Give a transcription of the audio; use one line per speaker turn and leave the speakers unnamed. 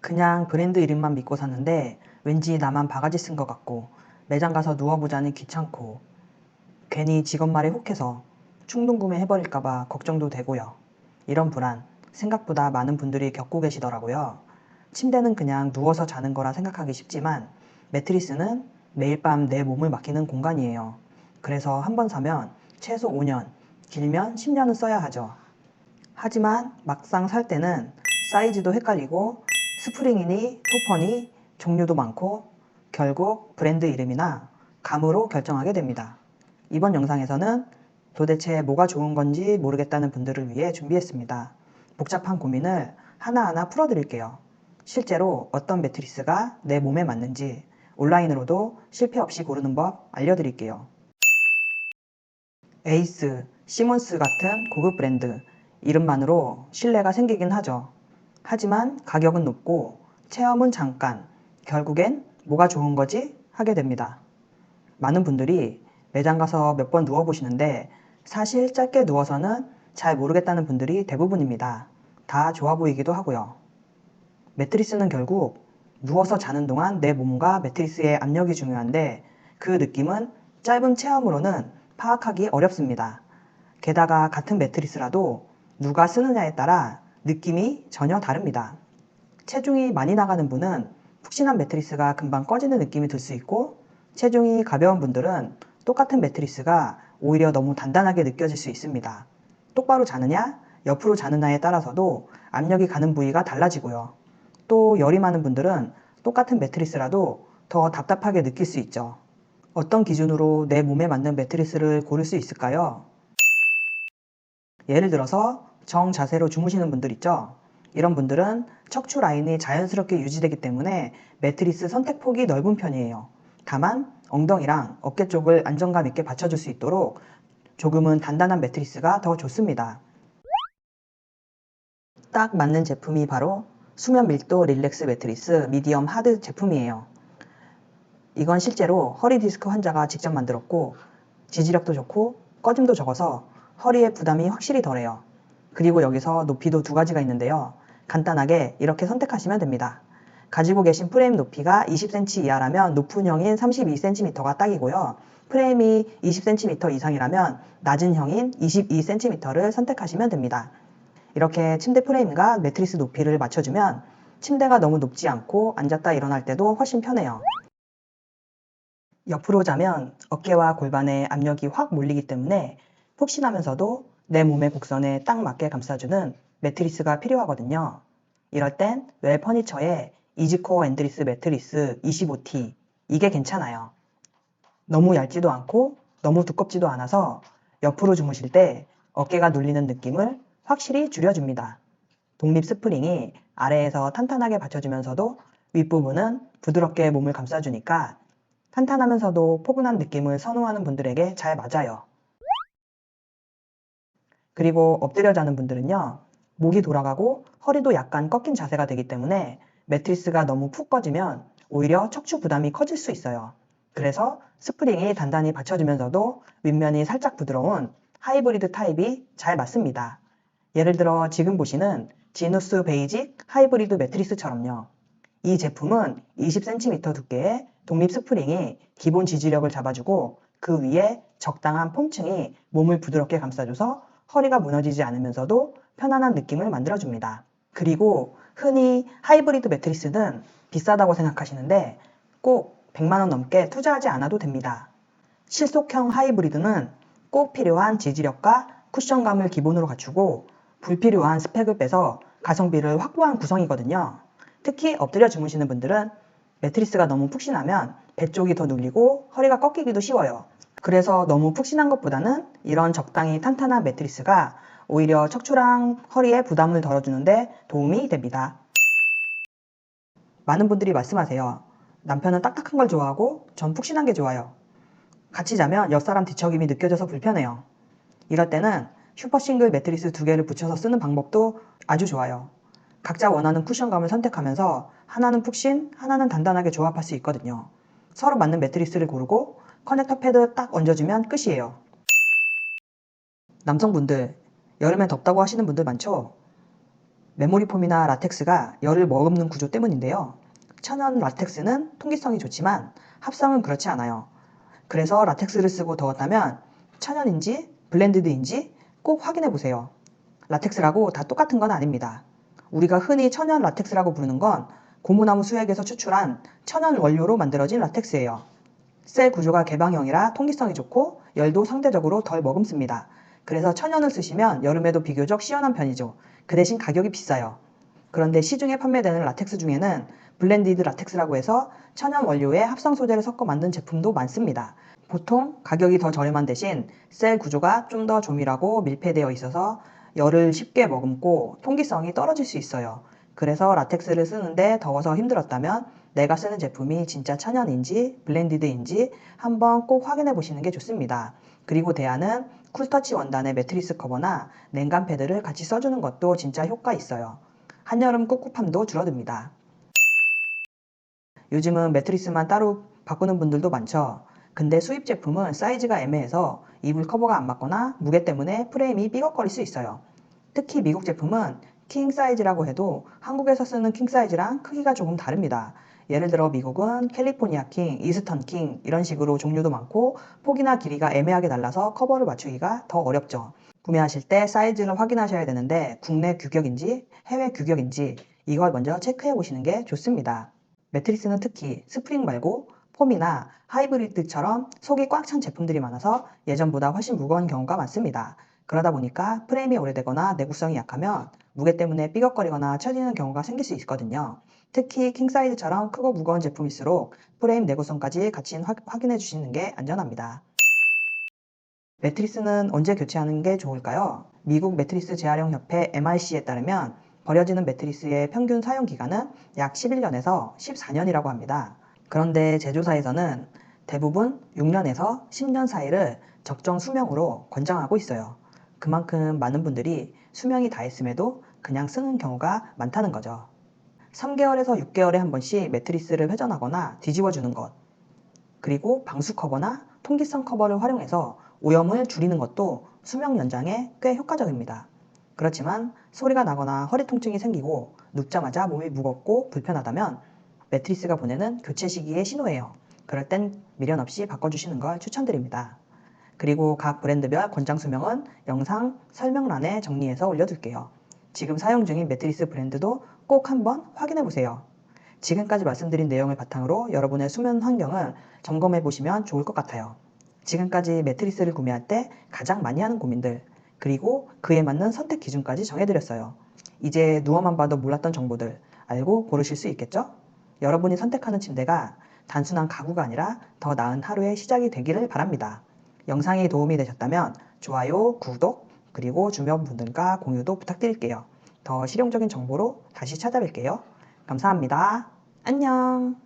그냥 브랜드 이름만 믿고 샀는데 왠지 나만 바가지 쓴 것 같고 매장 가서 누워보자니 귀찮고 괜히 직원 말에 혹해서 충동 구매해버릴까봐 걱정도 되고요. 이런 불안 생각보다 많은 분들이 겪고 계시더라고요. 침대는 그냥 누워서 자는 거라 생각하기 쉽지만 매트리스는 매일 밤 내 몸을 맡기는 공간이에요. 그래서 한 번 사면 최소 5년, 길면 10년은 써야 하죠. 하지만 막상 살 때는 사이즈도 헷갈리고 스프링이니 토퍼니 종류도 많고 결국 브랜드 이름이나 감으로 결정하게 됩니다. 이번 영상에서는 도대체 뭐가 좋은 건지 모르겠다는 분들을 위해 준비했습니다. 복잡한 고민을 하나하나 풀어드릴게요. 실제로 어떤 매트리스가 내 몸에 맞는지 온라인으로도 실패 없이 고르는 법 알려드릴게요. 에이스, 시몬스 같은 고급 브랜드, 이름만으로 신뢰가 생기긴 하죠. 하지만 가격은 높고 체험은 잠깐, 결국엔 뭐가 좋은 거지? 하게 됩니다. 많은 분들이 매장 가서 몇 번 누워보시는데 사실 짧게 누워서는 잘 모르겠다는 분들이 대부분입니다. 다 좋아 보이기도 하고요. 매트리스는 결국 누워서 자는 동안 내 몸과 매트리스의 압력이 중요한데 그 느낌은 짧은 체험으로는 파악하기 어렵습니다. 게다가 같은 매트리스라도 누가 쓰느냐에 따라 느낌이 전혀 다릅니다. 체중이 많이 나가는 분은 푹신한 매트리스가 금방 꺼지는 느낌이 들 수 있고 체중이 가벼운 분들은 똑같은 매트리스가 오히려 너무 단단하게 느껴질 수 있습니다. 똑바로 자느냐, 옆으로 자느냐에 따라서도 압력이 가는 부위가 달라지고요. 또 열이 많은 분들은 똑같은 매트리스라도 더 답답하게 느낄 수 있죠. 어떤 기준으로 내 몸에 맞는 매트리스를 고를 수 있을까요? 예를 들어서 정자세로 주무시는 분들 있죠? 이런 분들은 척추 라인이 자연스럽게 유지되기 때문에 매트리스 선택폭이 넓은 편이에요. 다만 엉덩이랑 어깨 쪽을 안정감 있게 받쳐줄 수 있도록 조금은 단단한 매트리스가 더 좋습니다. 딱 맞는 제품이 바로 수면 밀도 릴렉스 매트리스 미디엄 하드 제품이에요. 이건 실제로 허리 디스크 환자가 직접 만들었고 지지력도 좋고 꺼짐도 적어서 허리에 부담이 확실히 덜해요. 그리고 여기서 높이도 두 가지가 있는데요. 간단하게 이렇게 선택하시면 됩니다. 가지고 계신 프레임 높이가 20cm 이하라면 높은 형인 32cm가 딱이고요. 프레임이 20cm 이상이라면 낮은 형인 22cm를 선택하시면 됩니다. 이렇게 침대 프레임과 매트리스 높이를 맞춰주면 침대가 너무 높지 않고 앉았다 일어날 때도 훨씬 편해요. 옆으로 자면 어깨와 골반에 압력이 확 몰리기 때문에 푹신하면서도 내 몸의 곡선에 딱 맞게 감싸주는 매트리스가 필요하거든요. 이럴 땐 웰 퍼니처의 이지코어 앤드리스 매트리스 25T 이게 괜찮아요. 너무 얇지도 않고 너무 두껍지도 않아서 옆으로 주무실 때 어깨가 눌리는 느낌을 확실히 줄여줍니다. 독립 스프링이 아래에서 탄탄하게 받쳐주면서도 윗부분은 부드럽게 몸을 감싸주니까 탄탄하면서도 포근한 느낌을 선호하는 분들에게 잘 맞아요. 그리고 엎드려 자는 분들은요, 목이 돌아가고 허리도 약간 꺾인 자세가 되기 때문에 매트리스가 너무 푹 꺼지면 오히려 척추 부담이 커질 수 있어요. 그래서 스프링이 단단히 받쳐주면서도 윗면이 살짝 부드러운 하이브리드 타입이 잘 맞습니다. 예를 들어 지금 보시는 지누스 베이직 하이브리드 매트리스처럼요. 이 제품은 20cm 두께의 독립 스프링이 기본 지지력을 잡아주고 그 위에 적당한 폼층이 몸을 부드럽게 감싸줘서 허리가 무너지지 않으면서도 편안한 느낌을 만들어줍니다. 그리고 흔히 하이브리드 매트리스는 비싸다고 생각하시는데 꼭 100만원 넘게 투자하지 않아도 됩니다. 실속형 하이브리드는 꼭 필요한 지지력과 쿠션감을 기본으로 갖추고 불필요한 스펙을 빼서 가성비를 확보한 구성이거든요. 특히 엎드려 주무시는 분들은 매트리스가 너무 푹신하면 배 쪽이 더 눌리고 허리가 꺾이기도 쉬워요. 그래서 너무 푹신한 것보다는 이런 적당히 탄탄한 매트리스가 오히려 척추랑 허리에 부담을 덜어주는데 도움이 됩니다. 많은 분들이 말씀하세요. 남편은 딱딱한 걸 좋아하고 전 푹신한 게 좋아요. 같이 자면 옆사람 뒤척임이 느껴져서 불편해요. 이럴 때는 슈퍼싱글 매트리스 2개를 붙여서 쓰는 방법도 아주 좋아요. 각자 원하는 쿠션감을 선택하면서 하나는 푹신, 하나는 단단하게 조합할 수 있거든요. 서로 맞는 매트리스를 고르고 커넥터 패드 딱 얹어주면 끝이에요. 남성분들, 여름에 덥다고 하시는 분들 많죠? 메모리폼이나 라텍스가 열을 머금는 구조 때문인데요. 천연 라텍스는 통기성이 좋지만 합성은 그렇지 않아요. 그래서 라텍스를 쓰고 더웠다면 천연인지 블렌디드인지 꼭 확인해 보세요. 라텍스라고 다 똑같은 건 아닙니다. 우리가 흔히 천연 라텍스라고 부르는 건 고무나무 수액에서 추출한 천연 원료로 만들어진 라텍스예요. 셀 구조가 개방형이라 통기성이 좋고 열도 상대적으로 덜 머금습니다. 그래서 천연을 쓰시면 여름에도 비교적 시원한 편이죠. 그 대신 가격이 비싸요. 그런데 시중에 판매되는 라텍스 중에는 블렌디드 라텍스라고 해서 천연 원료에 합성 소재를 섞어 만든 제품도 많습니다. 보통 가격이 더 저렴한 대신 셀 구조가 좀 더 조밀하고 밀폐되어 있어서 열을 쉽게 머금고 통기성이 떨어질 수 있어요. 그래서 라텍스를 쓰는데 더워서 힘들었다면 내가 쓰는 제품이 진짜 천연인지 블렌디드인지 한번 꼭 확인해 보시는 게 좋습니다. 그리고 대안은 쿨터치 원단의 매트리스 커버나 냉감 패드를 같이 써주는 것도 진짜 효과 있어요. 한여름 꿉꿉함도 줄어듭니다. 요즘은 매트리스만 따로 바꾸는 분들도 많죠. 근데 수입 제품은 사이즈가 애매해서 이불 커버가 안 맞거나 무게 때문에 프레임이 삐걱거릴 수 있어요. 특히 미국 제품은 킹 사이즈라고 해도 한국에서 쓰는 킹 사이즈랑 크기가 조금 다릅니다. 예를 들어 미국은 캘리포니아 킹, 이스턴 킹 이런 식으로 종류도 많고 폭이나 길이가 애매하게 달라서 커버를 맞추기가 더 어렵죠. 구매하실 때 사이즈를 확인하셔야 되는데 국내 규격인지 해외 규격인지 이걸 먼저 체크해 보시는 게 좋습니다. 매트리스는 특히 스프링 말고 폼이나 하이브리드처럼 속이 꽉 찬 제품들이 많아서 예전보다 훨씬 무거운 경우가 많습니다. 그러다 보니까 프레임이 오래되거나 내구성이 약하면 무게 때문에 삐걱거리거나 처지는 경우가 생길 수 있거든요. 특히 킹사이즈처럼 크고 무거운 제품일수록 프레임 내구성까지 같이 확인해 주시는 게 안전합니다. 매트리스는 언제 교체하는 게 좋을까요? 미국 매트리스 재활용 협회 MIC에 따르면 버려지는 매트리스의 평균 사용 기간은 약 11년에서 14년이라고 합니다. 그런데 제조사에서는 대부분 6년에서 10년 사이를 적정 수명으로 권장하고 있어요. 그만큼 많은 분들이 수명이 다했음에도 그냥 쓰는 경우가 많다는 거죠. 3개월에서 6개월에 한 번씩 매트리스를 회전하거나 뒤집어 주는 것, 그리고 방수 커버나 통기성 커버를 활용해서 오염을 줄이는 것도 수명 연장에 꽤 효과적입니다. 그렇지만 소리가 나거나 허리 통증이 생기고 눕자마자 몸이 무겁고 불편하다면 매트리스가 보내는 교체 시기의 신호예요. 그럴 땐 미련 없이 바꿔주시는 걸 추천드립니다. 그리고 각 브랜드별 권장 수명은 영상 설명란에 정리해서 올려둘게요. 지금 사용 중인 매트리스 브랜드도 꼭 한번 확인해 보세요. 지금까지 말씀드린 내용을 바탕으로 여러분의 수면 환경을 점검해 보시면 좋을 것 같아요. 지금까지 매트리스를 구매할 때 가장 많이 하는 고민들, 그리고 그에 맞는 선택 기준까지 정해드렸어요. 이제 누워만 봐도 몰랐던 정보들 알고 고르실 수 있겠죠? 여러분이 선택하는 침대가 단순한 가구가 아니라 더 나은 하루의 시작이 되기를 바랍니다. 영상이 도움이 되셨다면 좋아요, 구독, 그리고 주변 분들과 공유도 부탁드릴게요. 더 실용적인 정보로 다시 찾아뵐게요. 감사합니다. 안녕.